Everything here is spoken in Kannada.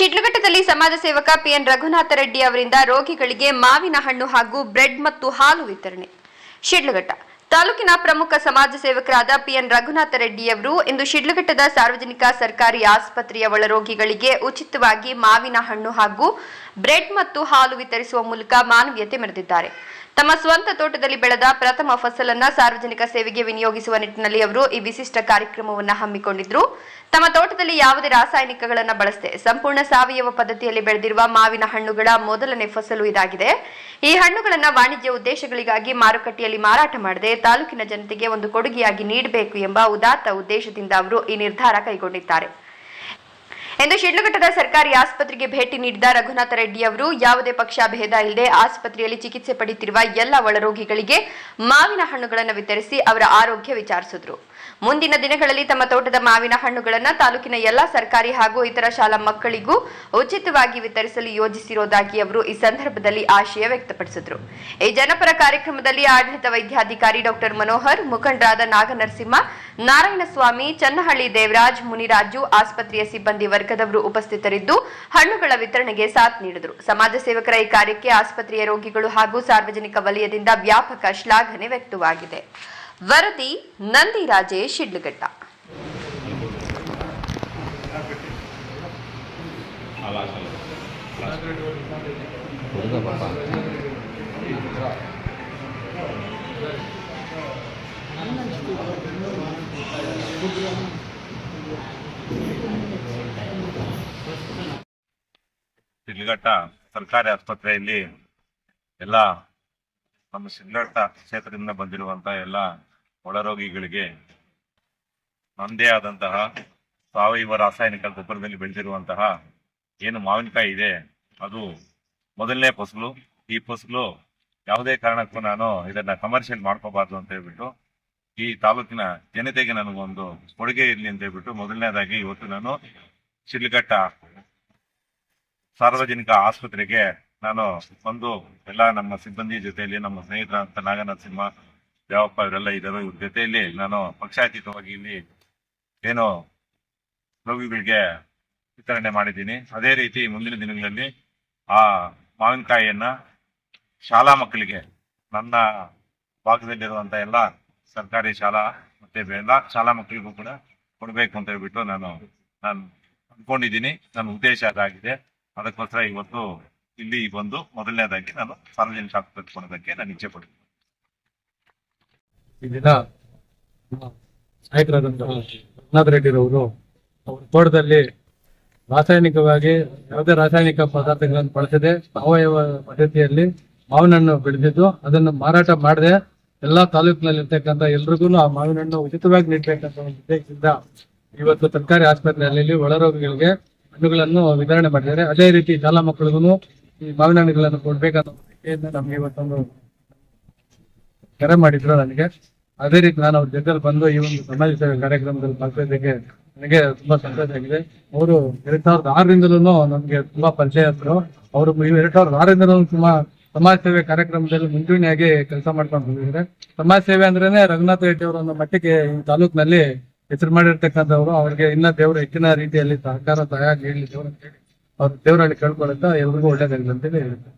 ಶಿಡ್ಲಘಟ್ಟದಲ್ಲಿ ಸಮಾಜ ಸೇವಕ ಪಿಎನ್ ರಘುನಾಥ ರೆಡ್ಡಿ ಅವರಿಂದ ರೋಗಿಗಳಿಗೆ ಮಾವಿನ ಹಣ್ಣು ಹಾಗೂ ಬ್ರೆಡ್ ಮತ್ತು ಹಾಲು ವಿತರಣೆ. ಶಿಡ್ಲಘಟ್ಟ ತಾಲೂಕಿನ ಪ್ರಮುಖ ಸಮಾಜ ಸೇವಕರಾದ ಪಿಎನ್ ರಘುನಾಥ ರೆಡ್ಡಿಯವರು ಇಂದು ಶಿಡ್ಲಘಟ್ಟದ ಸಾರ್ವಜನಿಕ ಸರ್ಕಾರಿ ಆಸ್ಪತ್ರೆಯ ಒಳರೋಗಿಗಳಿಗೆ ಉಚಿತವಾಗಿ ಮಾವಿನ ಹಣ್ಣು ಹಾಗೂ ಬ್ರೆಡ್ ಮತ್ತು ಹಾಲು ವಿತರಿಸುವ ಮೂಲಕ ಮಾನವೀಯತೆ ಮೆರೆದಿದ್ದಾರೆ. ತಮ್ಮ ಸ್ವಂತ ತೋಟದಲ್ಲಿ ಬೆಳೆದ ಪ್ರಥಮ ಫಸಲನ್ನ ಸಾರ್ವಜನಿಕ ಸೇವೆಗೆ ವಿನಿಯೋಗಿಸುವ ನಿಟ್ಟಿನಲ್ಲಿ ಅವರು ಈ ವಿಶಿಷ್ಟ ಕಾರ್ಯಕ್ರಮವನ್ನು ಹಮ್ಮಿಕೊಂಡಿದ್ರು. ತಮ್ಮ ತೋಟದಲ್ಲಿ ಯಾವುದೇ ರಾಸಾಯನಿಕಗಳನ್ನು ಬಳಸದೆ ಸಂಪೂರ್ಣ ಸಾವಯವ ಪದ್ಧತಿಯಲ್ಲಿ ಬೆಳೆದಿರುವ ಮಾವಿನ ಹಣ್ಣುಗಳ ಮೊದಲನೇ ಫಸಲು ಇದಾಗಿದೆ. ಈ ಹಣ್ಣುಗಳನ್ನು ವಾಣಿಜ್ಯ ಉದ್ದೇಶಗಳಿಗಾಗಿ ಮಾರುಕಟ್ಟೆಯಲ್ಲಿ ಮಾರಾಟ ಮಾಡದೆ ತಾಲೂಕಿನ ಜನತೆಗೆ ಒಂದು ಕೊಡುಗೆಯಾಗಿ ನೀಡಬೇಕು ಎಂಬ ಉದಾತ್ತ ಉದ್ದೇಶದಿಂದ ಅವರು ಈ ನಿರ್ಧಾರ ಕೈಗೊಂಡಿದ್ದಾರೆ ಎಂದು ಶಿಡ್ಲಘಟ್ಟದ ಸರ್ಕಾರಿ ಆಸ್ಪತ್ರೆಗೆ ಭೇಟಿ ನೀಡಿದ ರಘುನಾಥ ರೆಡ್ಡಿ ಅವರು ಯಾವುದೇ ಪಕ್ಷ ಭೇದ ಇಲ್ಲದೆ ಆಸ್ಪತ್ರೆಯಲ್ಲಿ ಚಿಕಿತ್ಸೆ ಪಡೆಯುತ್ತಿರುವ ಎಲ್ಲ ಒಳರೋಗಿಗಳಿಗೆ ಮಾವಿನ ಹಣ್ಣುಗಳನ್ನು ವಿತರಿಸಿ ಅವರ ಆರೋಗ್ಯ ವಿಚಾರಿಸಿದರು. ಮುಂದಿನ ದಿನಗಳಲ್ಲಿ ತಮ್ಮ ತೋಟದ ಮಾವಿನ ಹಣ್ಣುಗಳನ್ನು ತಾಲೂಕಿನ ಎಲ್ಲ ಸರ್ಕಾರಿ ಹಾಗೂ ಇತರ ಶಾಲಾ ಮಕ್ಕಳಿಗೂ ಉಚಿತವಾಗಿ ವಿತರಿಸಲು ಯೋಜಿಸಿರುವುದಾಗಿ ಅವರು ಈ ಸಂದರ್ಭದಲ್ಲಿ ಆಶಯ ವ್ಯಕ್ತಪಡಿಸಿದರು. ಈ ಜನಪರ ಕಾರ್ಯಕ್ರಮದಲ್ಲಿ ಆಡಳಿತ ವೈದ್ಯಾಧಿಕಾರಿ ಡಾಕ್ಟರ್ ಮನೋಹರ್, ಮುಖಂಡರಾದ ನಾಗನರಸಿಂಹ, ನಾರಾಯಣಸ್ವಾಮಿ, ಚನ್ನಹಳ್ಳಿ ದೇವರಾಜ್, ಮುನಿರಾಜು, ಆಸ್ಪತ್ರೆಯ ಸಿಬ್ಬಂದಿ ವರ್ಗದವರು ಉಪಸ್ಥಿತರಿದ್ದು ಹಣ್ಣುಗಳ ವಿತರಣೆಗೆ ಸಾಥ್ ನೀಡಿದರು. ಸಮಾಜ ಸೇವಕರ ಈ ಕಾರ್ಯಕ್ಕೆ ಆಸ್ಪತ್ರೆಯ ರೋಗಿಗಳು ಹಾಗೂ ಸಾರ್ವಜನಿಕ ವಲಯದಿಂದ ವ್ಯಾಪಕ ಶ್ಲಾಘನೆ ವ್ಯಕ್ತವಾಗಿದೆ. ವರದಿ ನಂದಿ ರಾಜೇಶ್, ಶಿಡ್ಲಘಟ್ಟ. ಶಿಡ್ಲಘಟ್ಟ ಸರ್ಕಾರಿ ಆಸ್ಪತ್ರೆಯಲ್ಲಿ ಎಲ್ಲ ನಮ್ಮ ಶಿಡ್ಲಘಟ್ಟ ಕ್ಷೇತ್ರದಿಂದ ಬಂದಿರುವಂತಹ ಎಲ್ಲ ಒಳರೋಗಿಗಳಿಗೆ ನಮ್ಮದೇ ಆದಂತಹ ಸಾವಯವ ರಾಸಾಯನಿಕ ಗೊಬ್ಬರದಲ್ಲಿ ಬೆಳೆದಿರುವಂತಹ ಏನು ಮಾವಿನಕಾಯಿ ಇದೆ ಅದು ಮೊದಲನೇ ಫಸಲು. ಈ ಫಸಲು ಯಾವುದೇ ಕಾರಣಕ್ಕೂ ನಾನು ಇದನ್ನ ಕಮರ್ಷಿಯಲ್ ಮಾಡ್ಕೋಬಾರ್ದು ಅಂತ ಹೇಳ್ಬಿಟ್ಟು ಈ ತಾಲೂಕಿನ ಜನತೆಗೆ ನನಗೊಂದು ಕೊಡುಗೆ ಇರಲಿ ಅಂತ ಹೇಳ್ಬಿಟ್ಟು ಮೊದಲನೇದಾಗಿ ಇವತ್ತು ನಾನು ಶಿಡ್ಲಘಟ್ಟ ಸಾರ್ವಜನಿಕ ಆಸ್ಪತ್ರೆಗೆ ನಾನು ಬಂದು ಎಲ್ಲ ನಮ್ಮ ಸಿಬ್ಬಂದಿ ಜೊತೆಯಲ್ಲಿ ನಮ್ಮ ಸ್ನೇಹಿತರಂತ ನಾಗನರಸಿಂಹ, ದೇವಪ್ಪ ಇವರೆಲ್ಲ ಇದ್ದಾರೆ. ಇವ್ರ ಜೊತೆಯಲ್ಲಿ ನಾನು ಪಕ್ಷಾತೀತವಾಗಿ ಇಲ್ಲಿ ಏನು ರೋಗಿಗಳಿಗೆ ವಿತರಣೆ ಮಾಡಿದ್ದೀನಿ. ಅದೇ ರೀತಿ ಮುಂದಿನ ದಿನಗಳಲ್ಲಿ ಆ ಮಾವಿನಕಾಯಿಯನ್ನ ಶಾಲಾ ಮಕ್ಕಳಿಗೆ ನನ್ನ ಭಾಗದಲ್ಲಿರುವಂತ ಎಲ್ಲ ಸರ್ಕಾರಿ ಶಾಲಾ ಮತ್ತೆ ಎಲ್ಲ ಶಾಲಾ ಮಕ್ಕಳಿಗೂ ಕೂಡ ಕೊಡಬೇಕು ಅಂತ ಹೇಳ್ಬಿಟ್ಟು ನಾನು ಅಂದ್ಕೊಂಡಿದ್ದೀನಿ. ನನ್ನ ಉದ್ದೇಶ ಅದಾಗಿದೆ. ಅದಕ್ಕೋಸ್ಕರ ಇವತ್ತು ಇಲ್ಲಿ ಬಂದು ಮೊದಲನೇದಾಗಿ ನಾನು ಸಾರ್ವಜನಿಕ ಆಸ್ಪತ್ರೆ ಕೊಡೋದಕ್ಕೆ ನಾನು ಇಚ್ಛೆ ಪಡ್ತೀನಿ. ಈ ದಿನ ನಾಯಕರಾದಂತಹ ರಘುನಾಥ ರೆಡ್ಡಿರವರು ಅವರ ತೋಟದಲ್ಲಿ ರಾಸಾಯನಿಕವಾಗಿ ಯಾವುದೇ ರಾಸಾಯನಿಕ ಪದಾರ್ಥಗಳನ್ನು ಬಳಸದೆ ಸಾವಯವ ಪದ್ಧತಿಯಲ್ಲಿ ಮಾವಿನ ಹಣ್ಣು ಬೆಳೆದಿದ್ದು ಅದನ್ನು ಮಾರಾಟ ಮಾಡದೆ ಎಲ್ಲಾ ತಾಲೂಕಿನಲ್ಲಿ ಇರ್ತಕ್ಕಂಥ ಎಲ್ರಿಗೂ ಆ ಮಾವಿನ ಹಣ್ಣು ಉಚಿತವಾಗಿ ನೀಡಬೇಕಂತ ಒಂದು ಉದ್ದೇಶದಿಂದ ಇವತ್ತು ಸರ್ಕಾರಿ ಆಸ್ಪತ್ರೆಯಲ್ಲಿ ಒಳರೋಗಿಗಳಿಗೆ ಹಣ್ಣುಗಳನ್ನು ವಿತರಣೆ ಮಾಡಿದ್ದಾರೆ. ಅದೇ ರೀತಿ ಶಾಲಾ ಮಕ್ಕಳಿಗೂ ಈ ಮಾವಿನ ಹಣ್ಣುಗಳನ್ನು ಕೊಡ್ಬೇಕನ್ನೋ ಉದ್ದೇಶದಿಂದ ನಮ್ಗೆ ಇವತ್ತೊಂದು ಕರೆ ಮಾಡಿದ್ರು ನನಗೆ. ಅದೇ ರೀತಿ ನಾನು ಅವ್ರ ಜೊತೆಲಿ ಬಂದು ಈ ಒಂದು ಸಮಾಜ ಸೇವೆ ಕಾರ್ಯಕ್ರಮದಲ್ಲಿ ಭಾಗವಹಿಸೋದಕ್ಕೆ ನನಗೆ ತುಂಬಾ ಸಂತೋಷ ಆಗಿದೆ. ಅವರು 2006ರಿಂದಲೂ ನಮ್ಗೆ ತುಂಬಾ ಪರಿಚಯಸ್ಥರು. ಅವರು 2006ರಿಂದಲೂ ತುಂಬಾ ಸಮಾಜ ಸೇವೆ ಕಾರ್ಯಕ್ರಮದಲ್ಲಿ ಮುಂಚೂಣಿಯಾಗಿ ಕೆಲಸ ಮಾಡ್ಕೊಂಡು ಬಂದಿದ್ದಾರೆ. ಸಮಾಜ ಸೇವೆ ಅಂದ್ರೇನೆ ರಘುನಾಥ ರೆಡ್ಡಿ ಅವರ ಒಂದು ಮಟ್ಟಿಗೆ ಈ ತಾಲೂಕಿನಲ್ಲಿ ಹೆಸರು ಮಾಡಿರ್ತಕ್ಕಂಥವ್ರು. ಅವ್ರಿಗೆ ಇನ್ನ ದೇವರು ಹೆಚ್ಚಿನ ರೀತಿಯಲ್ಲಿ ಸಹಕಾರ ಸಹಾಯ ನೀಡಲಿ ದೇವರ ಅವ್ರ ದೇವರಲ್ಲಿ ಕೇಳ್ಕೊಳ್ತಾ ಎಲ್ರಿಗೂ ಒಳ್ಳೇದಾಗಲಿ ಅಂತೇಳಿ ಹೇಳುತ್ತೆ.